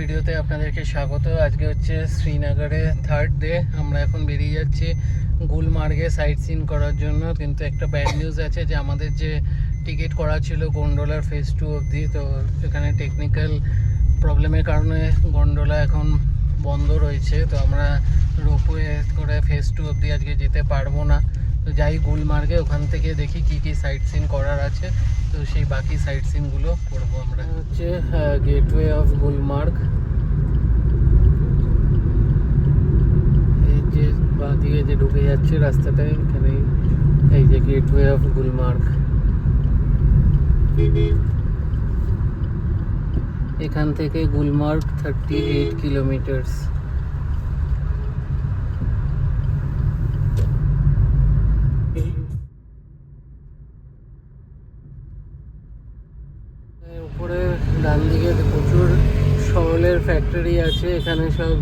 ভিডিওতে আপনাদেরকে স্বাগত। আজকে হচ্ছে শ্রীনগরে থার্ড ডে। আমরা এখন বেরিয়ে যাচ্ছি গুলমার্গে সাইট সিন করার জন্য। কিন্তু একটা ব্যাড নিউজ আছে যে আমাদের যে টিকিট করা ছিল গন্ডোলার ফেজ 2 অবধি, তো এখানে টেকনিক্যাল প্রবলেমের কারণে গন্ডোলা এখন বন্ধ রয়েছে। তো আমরা রোপওয়ে করে ফেজ 2 অবধি আজকে যেতে পারবো না। তো যাই গুলমার্গে, ওখান থেকে দেখি কি কি সাইট সিন করার আছে, তো সেই বাকি সাইট সিনগুলো করবো আমরা। হচ্ছে গেটওয়ে অফ গুলমার্গ। এই যে বাঁ দিকে যে ঢুকে যাচ্ছে রাস্তাটায়, এখানে এই যে গেটওয়ে অফ গুলমার্গ। এখান থেকে গুলমার্গ 38 কিলোমিটার্স। উপরে ডান দিকে প্রচুর শাওলের ফ্যাক্টরি আছে। এখানে সব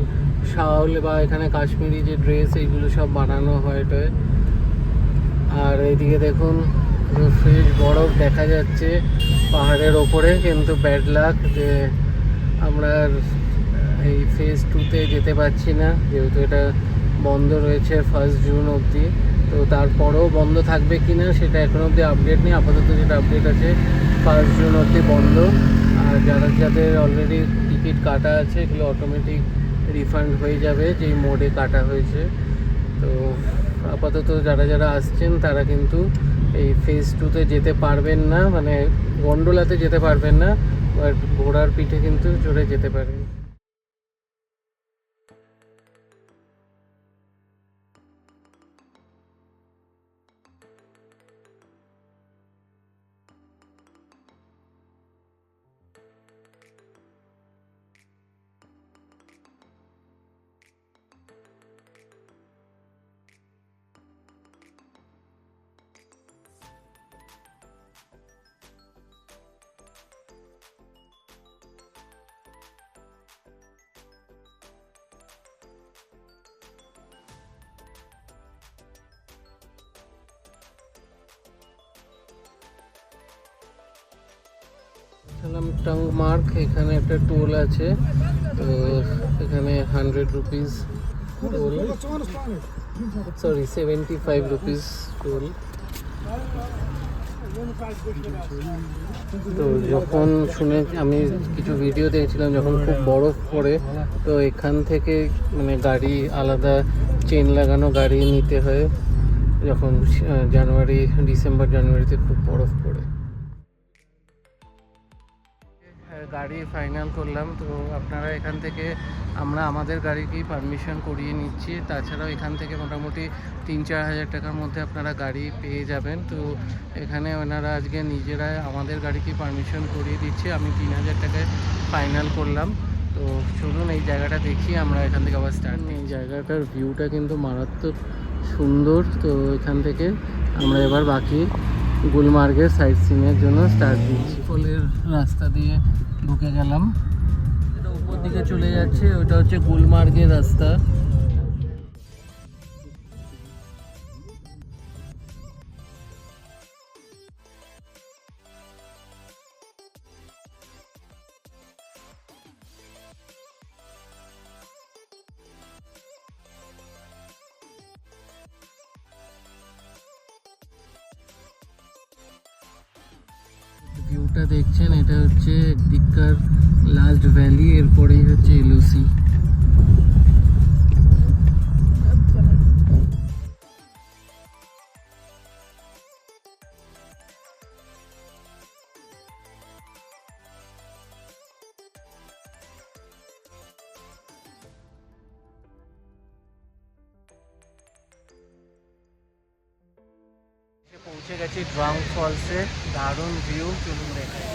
শাওল বা এখানে কাশ্মীরি যে ড্রেস এইগুলো সব বানানো হয় এটায়। আর এইদিকে দেখুন ফ্রিজ বরফ দেখা যাচ্ছে পাহাড়ের ওপরে। কিন্তু ব্যাড লাক যে আমরা এই ফেজ 2তে যেতে পারছি না, যেহেতু এটা বন্ধ রয়েছে 1 জুন অবধি। তো তারপরেও বন্ধ থাকবে কি না সেটা এখনো অবধি আপডেট নেই। আপাতত যেটা আপডেট আছে 1 জুন অবধি বন্ধ। আর যাদের অলরেডি টিকিট কাটা আছে এগুলো অটোমেটিক রিফান্ড হয়ে যাবে যেই মোডে কাটা হয়েছে। তো আপাতত যারা আসছেন তারা কিন্তু এই ফেজ 2তে যেতে পারবেন না, মানে গন্ডোলাতে যেতে পারবেন না, বাট ঘোড়ার পিঠে কিন্তু চড়ে যেতে পারেন। টং মার্ক, এখানে একটা টোল আছে। তো এখানে 100 rupees toll, sorry 75 rupees toll. তো যখন আমি কিছু ভিডিও দেখছিলাম যখন খুব বরফ পড়ে, তো এখান থেকে মানে গাড়ি আলাদা চেন লাগানো গাড়ি নিতে হয় যখন ডিসেম্বর জানুয়ারিতে খুব বরফ পড়ে। গাড়ি ফাইনাল করলাম। তো আপনারা এখান থেকে আমরা আমাদের গাড়িকেই পারমিশন করিয়ে নিচ্ছি। তাছাড়াও এখান থেকে মোটামুটি 3-4 হাজার টাকার মধ্যে আপনারা গাড়ি পেয়ে যাবেন। তো এখানে ওনারা আজকে নিজেরাই আমাদের গাড়িকে পারমিশন করিয়ে দিচ্ছে। আমি 3,000 টাকায় ফাইনাল করলাম। তো চলুন এই জায়গাটা দেখি, আমরা এখান থেকে আবার স্টার্ট নিই। এই জায়গাটার ভিউটা কিন্তু মারাত্মক সুন্দর। তো এখান থেকে আমরা এবার বাকি গুলমার্গের সাইট সিনের জন্য স্টার্ট দিচ্ছি। ফলের রাস্তা দিয়ে ঢুকে গেলাম, এটা উপর দিকে চলে যাচ্ছে, ওটা হচ্ছে গুলমার্গের রাস্তা। ভিউটা দেখছেন, এটা হচ্ছে একদিককার লাস্ট ভ্যালি, এরপরেই হচ্ছে এলওসি। পৌঁছে গেছি ড্রাং ফলসে, দারুণ ভিউ, চলুন দেখাই।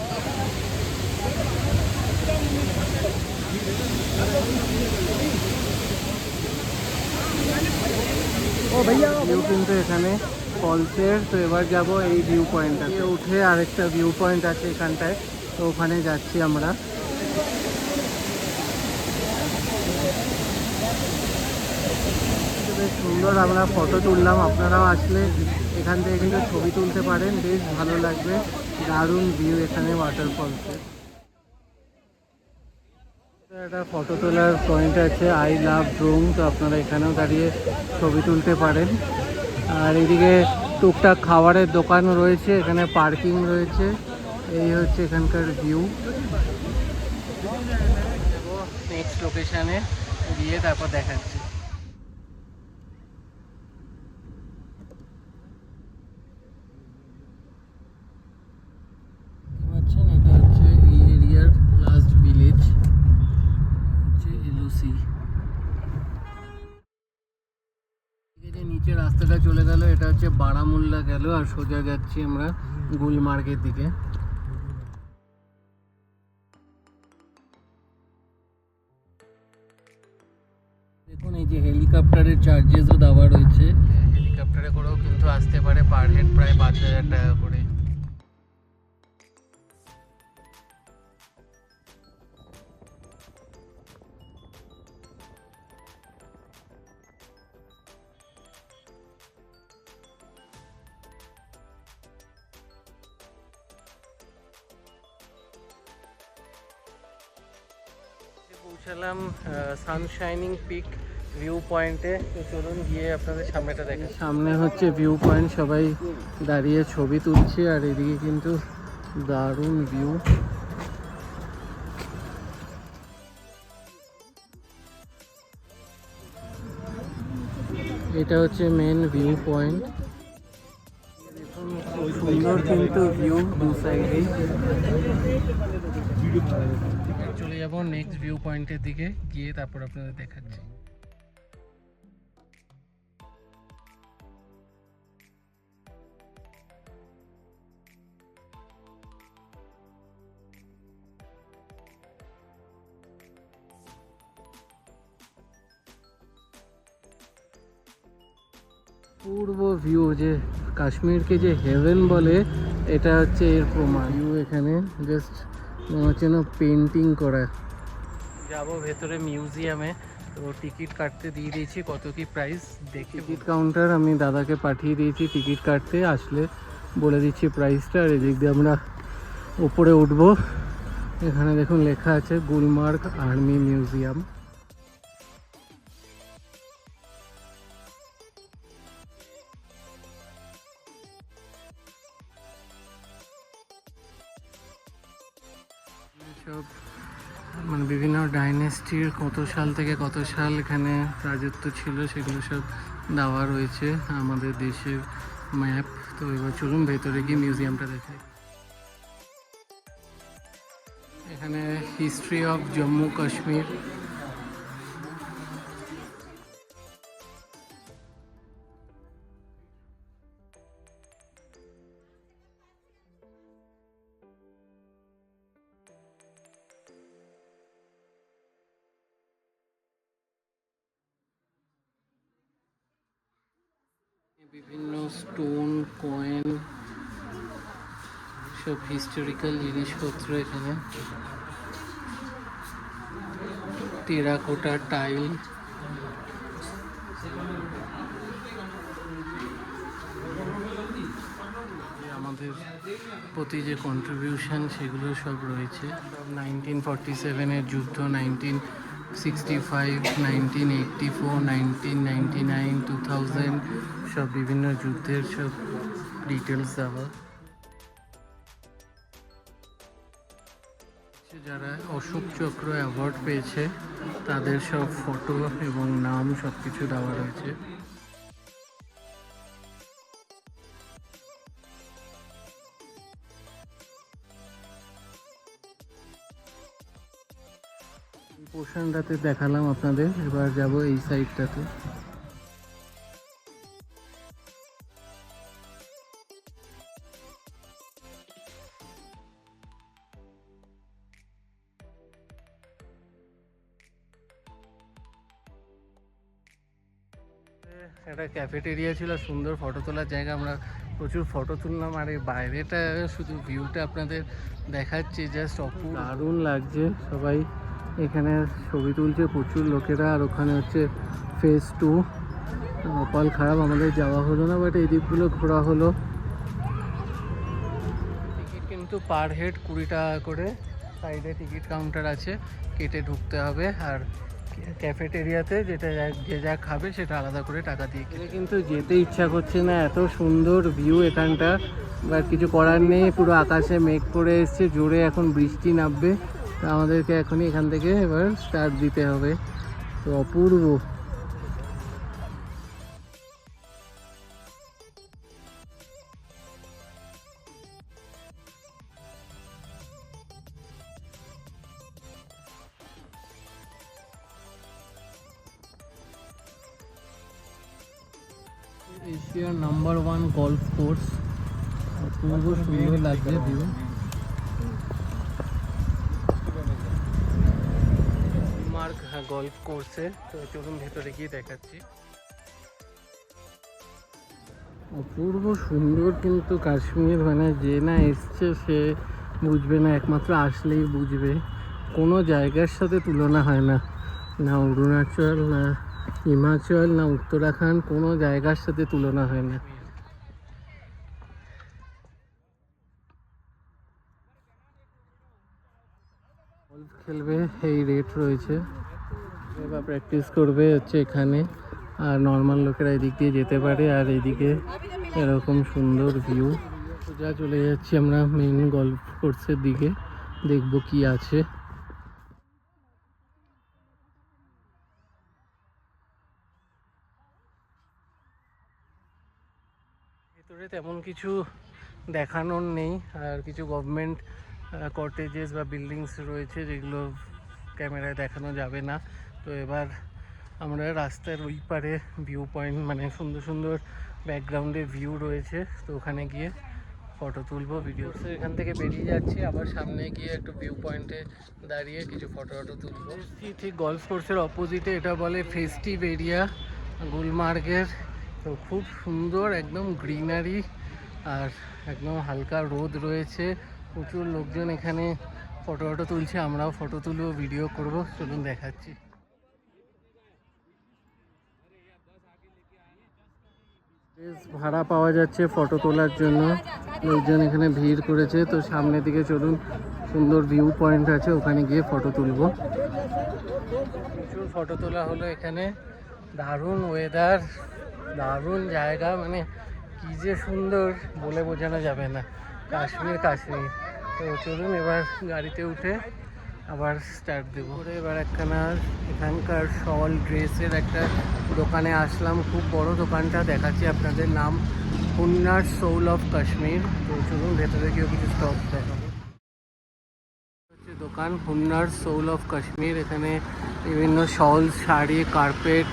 ভিউ কিন্তু এখানে ফলসের। তো এবার যাব এই ভিউ পয়েন্টটাতে উঠে, আরেকটা ভিউ পয়েন্ট আছে এখানটায়, তো ওখানে যাচ্ছি আমরা। বেশ সুন্দর আমরা ফটো তুললাম। আপনারাও আসলে এখান থেকে কিন্তু ছবি তুলতে পারেন, বেশ ভালো লাগবে। দারুণ ভিউ এখানে ওয়াটারফলসে। একটা ফটো তোলার পয়েন্ট আছে, আই লাভ ড্রোন, তো আপনারা এখানেও দাঁড়িয়ে ছবি তুলতে পারেন। আর এদিকে টুকটাক খাবারের দোকান রয়েছে, এখানে পার্কিং রয়েছে। এই হচ্ছে এখানকার ভিউ। নেক্সট লোকেশানে গিয়ে তারপর দেখাচ্ছি। এটা হচ্ছে এই এরিয়ার লাস্ট ভিলেজ, হচ্ছে এলওসি। যে নিচে রাস্তাটা চলে গেল এটা হচ্ছে বারামুল্লা গেল, আর সোজা যাচ্ছি আমরা গুলমার্গের দিকে। দেখুন এই যে হেলিকপ্টারের চার্জেসও দেওয়া রয়েছে, হেলিকপ্টারে করেও কিন্তু আসতে পারে, পার হেড প্রায় 5,000 টাকা করে। পৌঁছালাম সানশাইনিং পিক ভিউ পয়েন্টে, তো চলুন গিয়ে আপনাদের সামনেটা দেখেন। সামনে হচ্ছে ভিউ পয়েন্ট, সবাই দাঁড়িয়ে ছবি তুলছে, আর এদিকে কিন্তু দারুণ ভিউ। এটা হচ্ছে মেন ভিউ পয়েন্ট। দেখুন খুব সুন্দর কিন্তু ভিউ দু সাইডেই। চলে যাবো নেক্সট ভিউ পয়েন্টের দিকে, গিয়ে তারপর আপনাদের দেখাচ্ছি। পূর্ব ভিউ, যে কাশ্মীরকে যে হেভেন বলে, এটা হচ্ছে এর প্রমাণ। ভিউ এখানে জাস্ট মনে হচ্ছে না পেন্টিং করা। যাবো ভেতরে মিউজিয়ামে, তো টিকিট কাটতে দিয়ে দিয়েছি, কত কি প্রাইস দেখি। টিকিট কাউন্টার আমি দাদাকে পাঠিয়ে দিয়েছি, টিকিট কাটতে আসলে বলে দিচ্ছি প্রাইসটা। আর এদিক দিয়ে আমরা উপরে উঠবো। এখানে দেখুন লেখা আছে গুলমার্গ আর্মি মিউজিয়াম। সব মানে বিভিন্ন ডাইনেস্টির কত সাল থেকে কত সাল এখানে রাজত্ব ছিল সেগুলো সব দেওয়া রয়েছে, আমাদের দেশের ম্যাপ। তো এবার চলুন ভেতরে গিয়ে মিউজিয়ামটা দেখাই। এখানে হিস্ট্রি অফ জম্মু কাশ্মীর। বিভিন্ন স্টোন, কয়েন, সব হিস্টোরিক্যাল জিনিসপত্র এখানে। টেরাকোটা টাইল, আমাদের প্রতি যে কন্ট্রিবিউশন সেগুলো সব রয়েছে। সব 1947-এর যুদ্ধ, 1965, 1984, 1999, 2000, সব বিভিন্ন যুদ্ধের সব ডিটেলস দেওয়া। যারা অশোক চক্র অ্যাওয়ার্ড পেয়েছে তাদের সব ফটো এবং নাম সব কিছু দেওয়া রয়েছে। পোর্শনটাতে দেখালাম আপনাদের, এবার যাব এই সাইডটাতে। একটা ক্যাফেটেরিয়া ছিল, সুন্দর ফটো তোলার জায়গা, আমরা প্রচুর ফটো তুললাম। আর এই বাইরেটা শুধু ভিউটা আপনাদের দেখাচ্ছি, জাস্ট অপূর্ব, দারুণ লাগছে। সবাই এখানে ছবি তুলছে প্রচুর লোকেরা। আর ওখানে হচ্ছে ফেজ 2। কপাল খারাপ আমাদের যাওয়া হলো না, বাট এই দিকগুলো ঘোরা হলো। টিকিট কিন্তু পার হেড 20 টাকা করে, সাইডে টিকিট কাউন্টার আছে, কেটে ঢুকতে হবে। আর ক্যাফেটেরিয়াতে যেটা যে যা খাবে সেটা আলাদা করে টাকা দিয়ে খেলে। কিন্তু যেতে ইচ্ছা করছে না, এত সুন্দর ভিউ এখানটা, বাট কিছু করার নেই। পুরো আকাশে মেঘ করে এসছে, জোরে এখন বৃষ্টি নামবে, তো আমাদেরকে এখনই এখান থেকে এবার স্টার্ট দিতে হবে। তো অপূর্ব। এশিয়ার নাম্বার 1 গল্ফ কোর্স, অপূর্ব সুন্দর লাগছে ভিউ। মার্ক গল্ফ কোর্সে, তো চলুন ভেতরে গিয়ে দেখাচ্ছি। অপূর্ব সুন্দর কিন্তু কাশ্মীর, মানে যে না এসছে সে বুঝবে না, একমাত্র আসলেই বুঝবে। কোনো জায়গার সাথে তুলনা হয় না, না অরুণাচল, না হিমাচল, না উত্তরাখণ্ড, কোনো জায়গার সাথে তুলনা হয় না। গল্ফ খেলবে এই রেট রয়েছে, বা প্র্যাকটিস করবে হচ্ছে এখানে। আর নর্মাল লোকেরা এদিক দিয়ে যেতে পারে। আর এদিকে এরকম সুন্দর ভিউ। সোজা চলে যাচ্ছি আমরা মেইন গল্ফ কোর্সের দিকে, দেখবো কি আছে। ভেতরে তেমন কিছু দেখানোর নেই, আর কিছু গভর্নমেন্ট কটেজেস বা বিল্ডিংস রয়েছে যেগুলো ক্যামেরায় দেখানো যাবে না। তো এবার আমরা রাস্তার ওই পারে ভিউ পয়েন্ট, মানে সুন্দর সুন্দর ব্যাকগ্রাউন্ডে ভিউ রয়েছে, তো ওখানে গিয়ে ফটো তুলবো, ভিডিও। এখান থেকে বেরিয়ে যাচ্ছি, আবার সামনে গিয়ে একটু ভিউ পয়েন্টে দাঁড়িয়ে কিছু ফটো তুলবো। ঠিক গল্ফ কোর্সের অপোজিটে, এটা বলে ফেস্টিভ এরিয়া গুলমার্গের। তো খুব সুন্দর, একদম গ্রিনারি, আর একদম হালকা রোদ রয়েছে, প্রচুর লোকজন এখানে ফটো তুলছে। আমরাও ফটো তুলবো, ভিডিও করব, চলুন দেখাচ্ছি। ভাড়া পাওয়া যাচ্ছে ফটো তোলার জন্য, লোকজন এখানে ভিড় করেছে। তো সামনের দিকে চলুন, সুন্দর ভিউ পয়েন্ট আছে, ওখানে গিয়ে ফটো তুলবো। প্রচুর ফটো তোলা হলো এখানে, দারুণ ওয়েদার, দারুণ জায়গা, মানে কি যে সুন্দর বলে বোঝানো যাবে না। কাশ্মীর কাশ্মীর। তো চলুন এবার গাড়িতে উঠে আবার স্টার্ট দেবো। এবার একখানা এখানকার শল ড্রেসের একটা দোকানে আসলাম, খুব বড় দোকানটা, দেখাচ্ছি আপনাদের। নাম হুন্নার সোল অফ কাশ্মীর। তো চলুন ভেতরে গিয়েও কিছু স্টক দেখাবো। হচ্ছে দোকান হুন্নার সোল অফ কাশ্মীর। এখানে বিভিন্ন শল, শাড়ি, কার্পেট,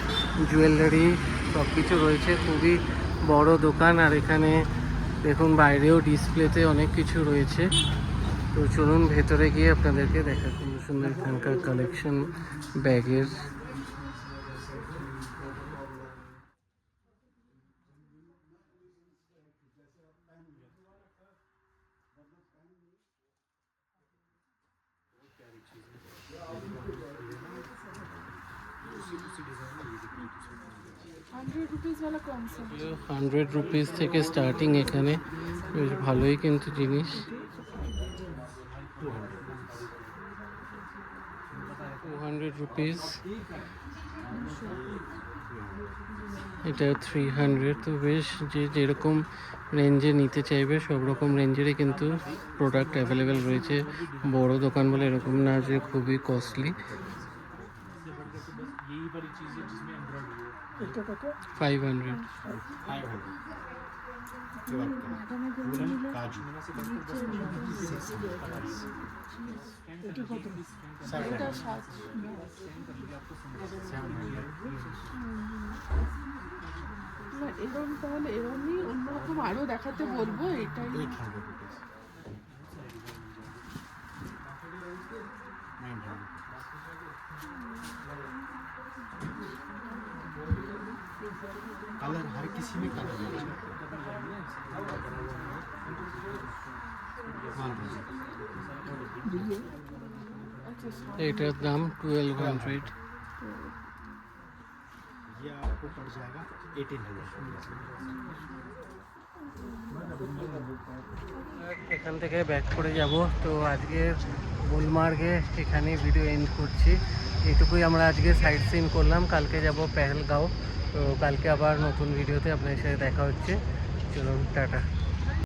জুয়েলারি সব কিছু রয়েছে। খুবই বড় দোকান। আর এখানে দেখুন বাইরেও ডিসপ্লেতে অনেক কিছু রয়েছে। তো চলুন ভেতরে গিয়ে আপনাদেরকে দেখা। সুন্দর সুন্দর এখানকার কালেকশন ব্যাগের। ₹100 থেকে স্টার্টিং এখানে, বেশ ভালোই কিন্তু জিনিস। 200 এটা 300। তো বেশ, যে যেরকম রেঞ্জে নিতে চাইবে সব রকম রেঞ্জেরই কিন্তু প্রোডাক্ট অ্যাভেলেবেল রয়েছে। বড় দোকান বলে এরকম না যে খুবই কস্টলি। 500। এরকম তাহলে এরকমই অন্যরকম আরো দেখাতে বলবো। এটাই कलर हर किसी में कलर है। এটার দাম 1200। ये आपको पड़ जाएगा 1800। এখান থেকে ব্যাক করে যাব। তো আজকে গুলমার্গে এখানে ভিডিও এন্ড করছি। এটুকুই আমরা আজকে সাইট সিন করলাম। কালকে যাব পেহেলগাঁও। তো কালকে আবার নতুন ভিডিওতে আপনার সাথে দেখা হচ্ছে। চলুন, টাটা।